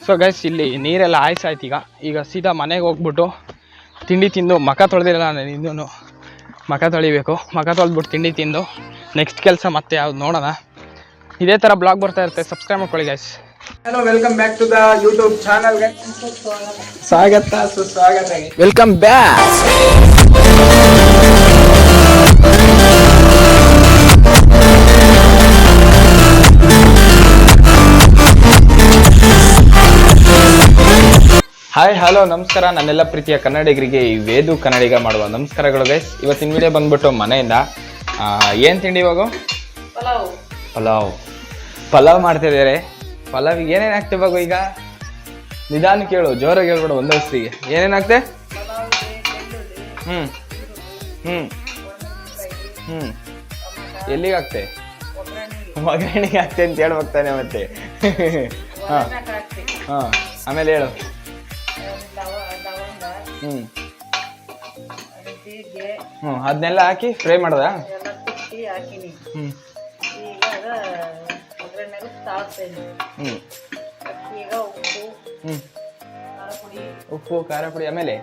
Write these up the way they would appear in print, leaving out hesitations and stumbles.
So guys ಇಲ್ಲಿ ನೀರೆಲ್ಲ ಆಯ್ಸಾಯ್ತು. ಈಗ ಸೀದಾ ಮನೆಗೆ ಹೋಗ್ಬಿಟ್ಟು ತಿಂಡಿ ತಿಂದು ಮಖ ತೊಳೆದಿಲ್ಲ ನಾನು ಇನ್ನೂ ಮಖ ತೊಳಿಬೇಕು. ಮಖ ತೊಳೆದ್ಬಿಟ್ಟು ತಿಂಡಿ ತಿಂದು ನೆಕ್ಸ್ಟ್ ಕೆಲಸ ಮತ್ತೆ ಯಾವ್ದು ನೋಡೋಣ. ಇದೇ ಥರ ಬ್ಲಾಗ್ ಬರ್ತಾ ಇರುತ್ತೆ, ಸಬ್ಸ್ಕ್ರೈಬ್ ಮಾಡ್ಕೊಳ್ಳಿ guys. Hello, welcome back to the YouTube channel. ಸ್ವಾಗತ ಸುಸ್ವಾಗತ, ವೆಲ್ಕಮ್ ಬ್ಯಾಕ್. ಹಾಯ್ ಹಲೋ ನಮಸ್ಕಾರ ನನ್ನೆಲ್ಲ ಪ್ರೀತಿಯ ಕನ್ನಡಿಗರಿಗೆ ಈ ವೇದು ಕನ್ನಡಿಗ ಮಾಡುವ ನಮಸ್ಕಾರಗಳು ಗೈಸ್. ಇವತ್ತಿನ ವಿಡಿಯೋ ಬಂದ್ಬಿಟ್ಟು ಮನೆಯಿಂದ ಏನು ತಿಂಡಿ ಇವಾಗ? ಪಲಾವ್ ಮಾಡ್ತಿದ್ದಾರೆ. ಪಲಾವಿಗೆ ಏನೇನು ಹಾಕ್ತೆ ಇವಾಗ? ಈಗ ನಿಧಾನ ಕೇಳು, ಜೋರಾಗಿ ಹೇಳ್ಬಿಡು ಒಂದು ಹೊತ್ತಿಗೆ. ಏನೇನು ಹಾಕ್ತೆ? ಎಲ್ಲಿಗೆ ಹಾಕ್ತೆ? ಒಗ್ಗರಣೆಗೆ ಹಾಕ್ತೆ ಅಂತ ಹೇಳ್ಬೋಗ್ತಾನೆ ಮತ್ತೆ. ಹಾಂ ಆಮೇಲೆ ಹೇಳು. ಅದನ್ನೆಲ್ಲ ಹಾಕಿ ಫ್ರೈ ಮಾಡ್ದ? ಉಪ್ಪು ಖಾರ ಪುಡಿ ಆಮೇಲೆ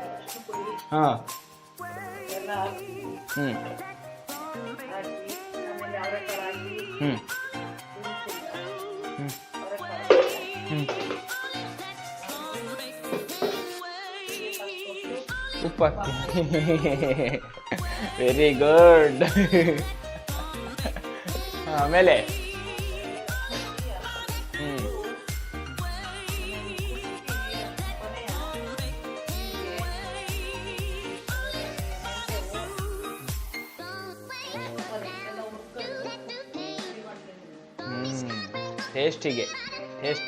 ಉಪ್ಪು ಹಾಕ್ತೀನಿ. Very good. ಆಮೇಲೆ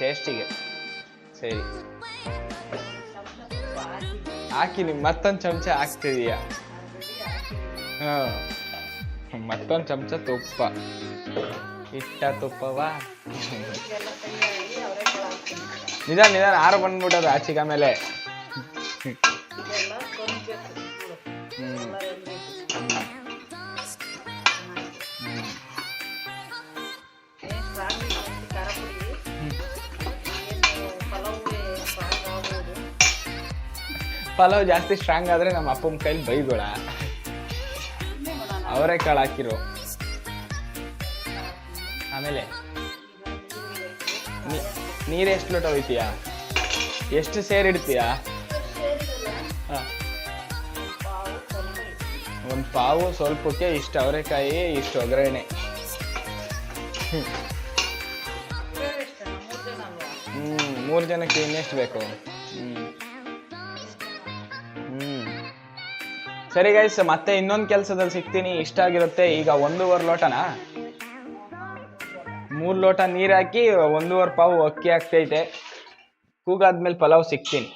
ಟೇಸ್ಟಿಗೆ ಸರಿ ಹಾಕಿ. ನಿಮ್ ಮತ್ತೊಂದು ಚಮಚ ಹಾಕ್ತಿದೀಯ? ಮತ್ತೊಂದು ಚಮಚ ತುಪ್ಪ, ಇಟ್ಟ ತುಪ್ಪವಾ? ನಿಧಾನ ಆರ ಬಂದ್ಬಿಟ್ಟದು ಆಚೆಗೆ. ಆಮೇಲೆ ಪಲಾವ್ ಜಾಸ್ತಿ ಸ್ಟ್ರಾಂಗ್ ಆದ್ರೆ ನಮ್ಮ ಅಪ್ಪನ ಕೈಲಿ ಬೈಗೋಳ. ಅವರೆಕಾಳು ಹಾಕಿರೋ. ಆಮೇಲೆ ನೀರು ಎಷ್ಟು ಲೋಟ ಹೋಯ್ತೀಯಾ? ಎಷ್ಟು ಸೇರಿಡ್ತೀಯಾ? ಒಂದು ಪಾವು ಸ್ವಲ್ಪಕ್ಕೆ ಇಷ್ಟು ಅವರೆಕಾಯಿ, ಇಷ್ಟು ಒಗ್ಗರಣೆ. ಮೂರು ಜನಕ್ಕೆ ಇನ್ನೆಷ್ಟು ಬೇಕು? ಸರಿ ಗೈಸ್, ಮತ್ತೆ ಇನ್ನೊಂದು ಕೆಲಸದಲ್ಲಿ ಸಿಗ್ತೀನಿ. ಇಷ್ಟ ಆಗಿರುತ್ತೆ. ಈಗ 1.5 ಲೋಟನಾ 3 ಲೋಟ ನೀರು ಹಾಕಿ 1.5 ಪಾವು ಅಕ್ಕಿ ಹಾಕ್ತೈತೆ. ಕೂಗಾದ್ಮೇಲೆ ಪಲಾವ್ ಸಿಗ್ತೀನಿ.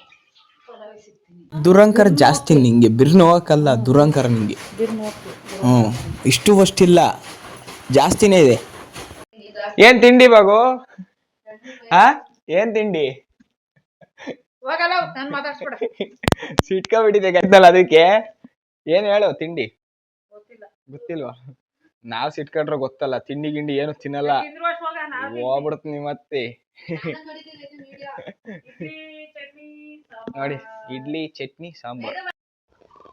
ದುರಂಕರ ಜಾಸ್ತಿ ನಿಂಗೆ, ಬಿರ್ನು ಹೋಗಕ್ಕಲ್ಲ ದುರಂಕರ ನಿಂಗೆ. ಇಷ್ಟು ಅಷ್ಟಿಲ್ಲ, ಜಾಸ್ತಿನೇ ಇದೆ. ಏನ್ ತಿಂಡಿ ಬಾಗು? ಏನ್ ತಿಂಡಿ? ಸಿಟ್ಕೊಂಡ್ಬಿಟ್ಟಿದೆ ಗದ್ದಲ್ಲ. ಅದಕ್ಕೆ ಏನ್ ಹೇಳು? ತಿಂಡಿ ಗೊತ್ತಿಲ್ವಾ? ನಾವ್ ಸಿಟ್ಕೊಂಡ್ರೆ ಗೊತ್ತಲ್ಲ. ತಿಂಡಿ ಗಿಂಡಿ ಏನು ತಿನ್ನಲ್ಲ, ಹೋಗ್ಬಿಡ್ತೀನಿ ಮತ್ತೆ. ನೋಡಿ, ಇಡ್ಲಿ ಚಟ್ನಿ ಸಾಂಬಾರ್.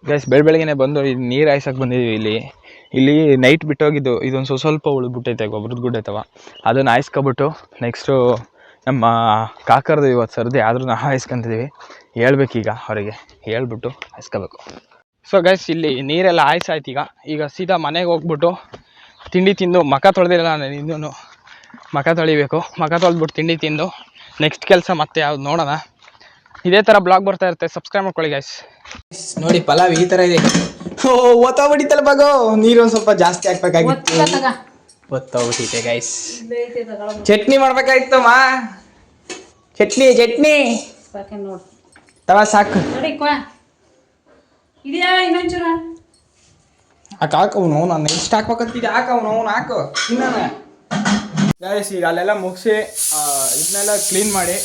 ಗೈಸ್ ಬೆಳಗ್ಗೆನೆ ಬಂದು ನೀರ್ ಹಾಯ್ಸಕ್ ಬಂದಿದೀವಿ. ಇಲ್ಲಿ ನೈಟ್ ಬಿಟ್ಟೋಗಿದ್ದು ಇದೊಂದು ಸ್ವಲ್ಪ ಉಳಿದ್ಬಿಟ್ಟೈತೆ, ಗೊಬ್ಬರದ ಗುಡ್ಡ ಐತವ. ಅದನ್ನ ಹಾಯಿಸ್ಕೊಬಿಟ್ಟು ನೆಕ್ಸ್ಟು ನಮ್ಮ ಕಾಕರ್ದು ಇವತ್ತು ಸರ್ದಿ ಆದ್ರೂ ನಾವು ಹಾಯಿಸ್ಕೊಂತಿದ್ದೀವಿ. ಹೇಳ್ಬೇಕೀಗ ಅವರಿಗೆ, ಹೇಳ್ಬಿಟ್ಟು ಹಾಯಿಸ್ಕೋಬೇಕು. ಸೊ ಗೈಸ್ ಇಲ್ಲಿ ನೀರೆಲ್ಲ ಆಯ್ಸಾಯ್ತು. ಈಗ ಸೀದಾ ಮನೆಗೆ ಹೋಗ್ಬಿಟ್ಟು ತಿಂಡಿ ತಿಂದು ಮಖ ತೊಳೆದಿಲ್ಲ ನಾನು ಇನ್ನೂ ಮಖ ತೊಳಿಬೇಕು. ಮಖ ತೊಳೆದ್ಬಿಟ್ಟು ತಿಂಡಿ ತಿಂದು ನೆಕ್ಸ್ಟ್ ಕೆಲಸ ಮತ್ತೆ ಯಾವ್ದು ನೋಡೋಣ. ಇದೇ ಥರ ಬ್ಲಾಗ್ ಬರ್ತಾ ಇರುತ್ತೆ, ಸಬ್ಸ್ಕ್ರೈಬ್ ಮಾಡ್ಕೊಳ್ಳಿ ಗೈಸ್. ನೋಡಿ ಪಲಾವ್ ಈ ಥರ ಇದೆ. ಓದ್ತಾ ಬಿಟ್ಟಿತ್ತಲ್ಲ ಬಾಗೋ, ನೀರು ಒಂದು ಸ್ವಲ್ಪ ಜಾಸ್ತಿ ಹಾಕ್ಬೇಕಾಗಿತ್ತು. ಗೊತ್ತಾಗ್ಬಿಟ್ಟಿದೆ ಗೈಸ್. ಚಟ್ನಿ ಮಾಡ್ಬೇಕಾಗಿತ್ತಮ್ಮ. ಚಟ್ನಿ ತವಾ ಸಾಕು. ಹಾಕವನು ನಾನು ಎಷ್ಟು ಹಾಕ್ಬೇಕಂತಿದ್ದೆ. ಹಾಕವನು ಹಾಕು ಇನ್ನೇನ. ಗೈಸ್ ಈಗ ಅಲ್ಲೆಲ್ಲ ಮುಗಿಸಿ ಇದನ್ನೆಲ್ಲ ಕ್ಲೀನ್ ಮಾಡಿ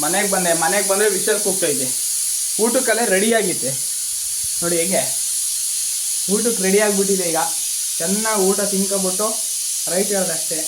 ಮನೆಗೆ ಬಂದರೆ ವಿಷಲ್ ಕೂಗ್ತೈತೆ. ಊಟಕ್ಕೆಲ್ಲ ರೆಡಿ ಆಗೈತೆ ನೋಡಿ. ಹೇಗೆ ಊಟಕ್ಕೆ ರೆಡಿ ಆಗಿಬಿಟ್ಟಿದೆ. ಈಗ ಚೆನ್ನಾಗಿ ಊಟ ತಿನ್ಕೊಬಿಟ್ಟು ರೈಟ್ ಹೇಳ್ದಷ್ಟೇ.